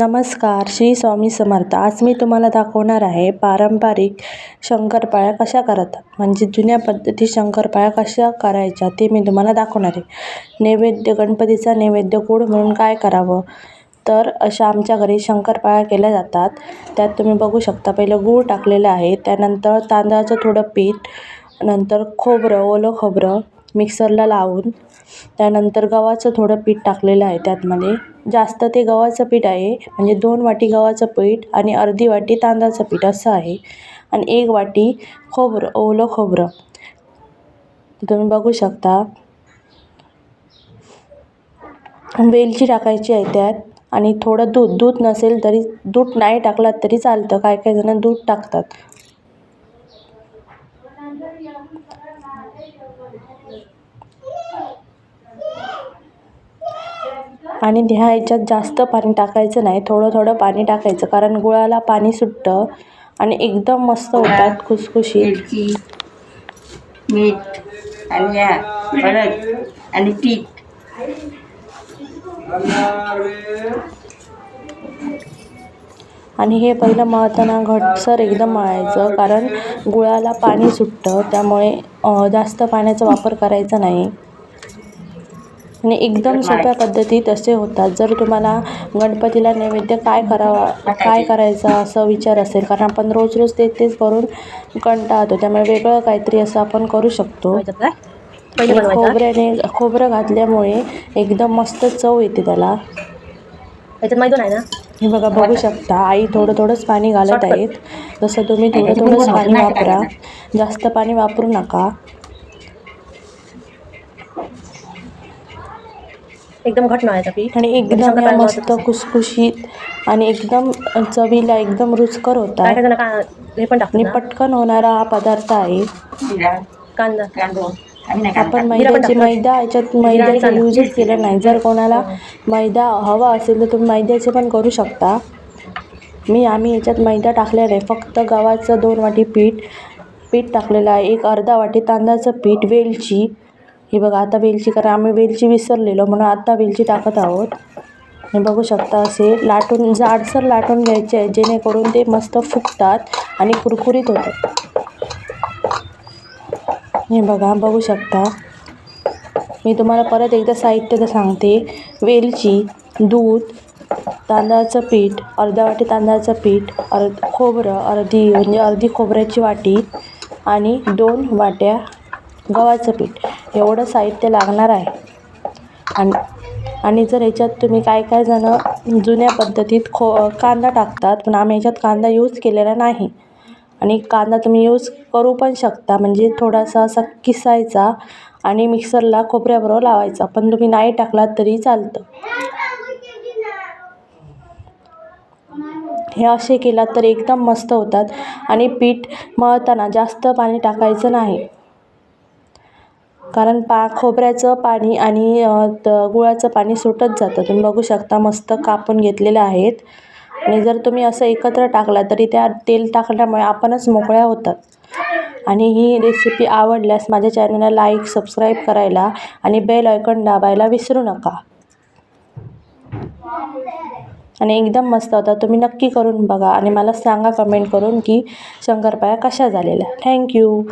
नमस्कार, श्री स्वामी समर्थ. आज मी तुम्हाला दाखवणार आहे पारंपरिक शंकरपाळ्या कशा करतात, म्हणजे जुन्या पद्धती शंकरपाळ्या कशा करायच्या ते मी तुम्हाला दाखवणार आहे. नैवेद्य, गणपतीचा नैवेद्य गोड म्हणून काय करावं, तर अशा आमच्या घरी शंकरपाळ्या केल्या जातात. त्यात तुम्ही बघू शकता, पहिलं गूळ टाकलेलं आहे, त्यानंतर तांदळाचं थोडं पीठ, नंतर खोबरं, ओलं खोबरं मिक्सरला लावून, त्यानंतर गव्हाचं थोडं पीठ टाकलेलं आहे. त्यातमध्ये जास्त ते गव्हाचं पीठ आहे, म्हणजे 2 वाटी गव्हाचं पीठ आणि अर्धी वाटी तांदळाचं पीठ असं आहे, आणि 1 वाटी खोबरं, ओलं खोबरं तुम्ही बघू शकता. वेलची टाकायची आहे त्यात, आणि थोडं दूध नसेल तरी, दूध नाही टाकलात तरी चालतं, काही जण दूध टाकतात. आणि ह्याच्यात जास्त पाणी टाकायचं नाही, थोडं पाणी टाकायचं, कारण गुळाला पाणी सुटतं आणि एकदम मस्त होतात खुसखुशीत. मीठ आणि हळद आणि पीठ. आणि हे पहिलं मळताना घटसर एकदम मळायचं, कारण गुळाला पाणी सुटतं, त्यामुळे जास्त पाण्याचा वापर करायचा नाही. आणि एकदम सोप्या पद्धतीत असे होतात. जर तुम्हाला गणपतीला नैवेद्य काय करायचा असं विचार असेल, कारण आपण रोज तेच करून कंटाळतो, त्यामुळे वेगळं काहीतरी असं आपण करू शकतो. खोबरं घातल्यामुळे एकदम मस्त चव येते त्याला. हे बघू शकता, आई थोडंच पाणी घालत आहेत. जसं तुम्ही थोडंच पाणी वापरा, जास्त पाणी वापरू नका. एकदम घट मळायचं पीठ, आणि एकदम या मस्त खुसखुशीत आणि एकदम चवीला एकदम रुचकर होतात. हे पण आणि पटकन होणारा हा पदार्थ आहे. आपण मैद्याचा यूजच केला नाही. जर कोणाला मैदा हवा असेल तर तुम्ही मैद्याचे पण करू शकता. आम्ही याच्यात मैदा टाकले नाही, फक्त गव्हाचं 2 वाटी पीठ टाकलेलं आहे, अर्धा वाटी तांदळाचं पीठ, वेलची. हे बघा, आता वेलची, कारण आम्ही वेलची विसरलेलो म्हणून आता वेलची टाकत आहोत. हे बघू शकता, असे जाडसर लाटून घ्यायचे आहे, जेणेकरून ते मस्त फुगतात आणि कुरकुरीत होतात. हे बघू शकता. मी तुम्हाला परत एकदा साहित्य सांगते. वेलची, दूध, तांदळाचं पीठ, अर्धा वाटी तांदळाचं पीठ, खोबरं अर्धी खोबऱ्याची वाटी, आणि 2 वाट्या गव्हाचं पीठ, एवढं साहित्य लागणार आहे. आणि जर ह्याच्यात तुम्ही काय जण जुन्या पद्धतीत कांदा टाकतात, पण आम्ही ह्याच्यात कांदा यूज केलेला नाही. आणि कांदा तुम्ही यूज करू पण शकता, म्हणजे थोडासा असा किसायचा आणि मिक्सरला खोबऱ्याबरोबर लावायचा, पण तुम्ही नाही टाकलात तरी चालतं. हे असे केलात तर एकदम मस्त होतात. आणि पीठ मळताना जास्त पाणी टाकायचं नाही, कारण खोबऱ्याचं पाणी आणि गुळाचं पाणी सुटत जातं. तुम्ही बघू शकता, मस्त कापून घेतलेले आहेत. आणि जर तुम्ही असं एकत्र टाकला तरी त्या तेल टाकल्यामुळे आपणच मोकळ्या होतात. आणि ही रेसिपी आवडल्यास माझ्या चॅनलला लाईक, सबस्क्राईब करायला आणि बेल आयकॉन दाबायला विसरू नका. आणि एकदम मस्त होता. तुम्ही नक्की करून बघा आणि मला सांगा कमेंट करून की शंकरपाळ्या कशा झालेल्या. थँक्यू.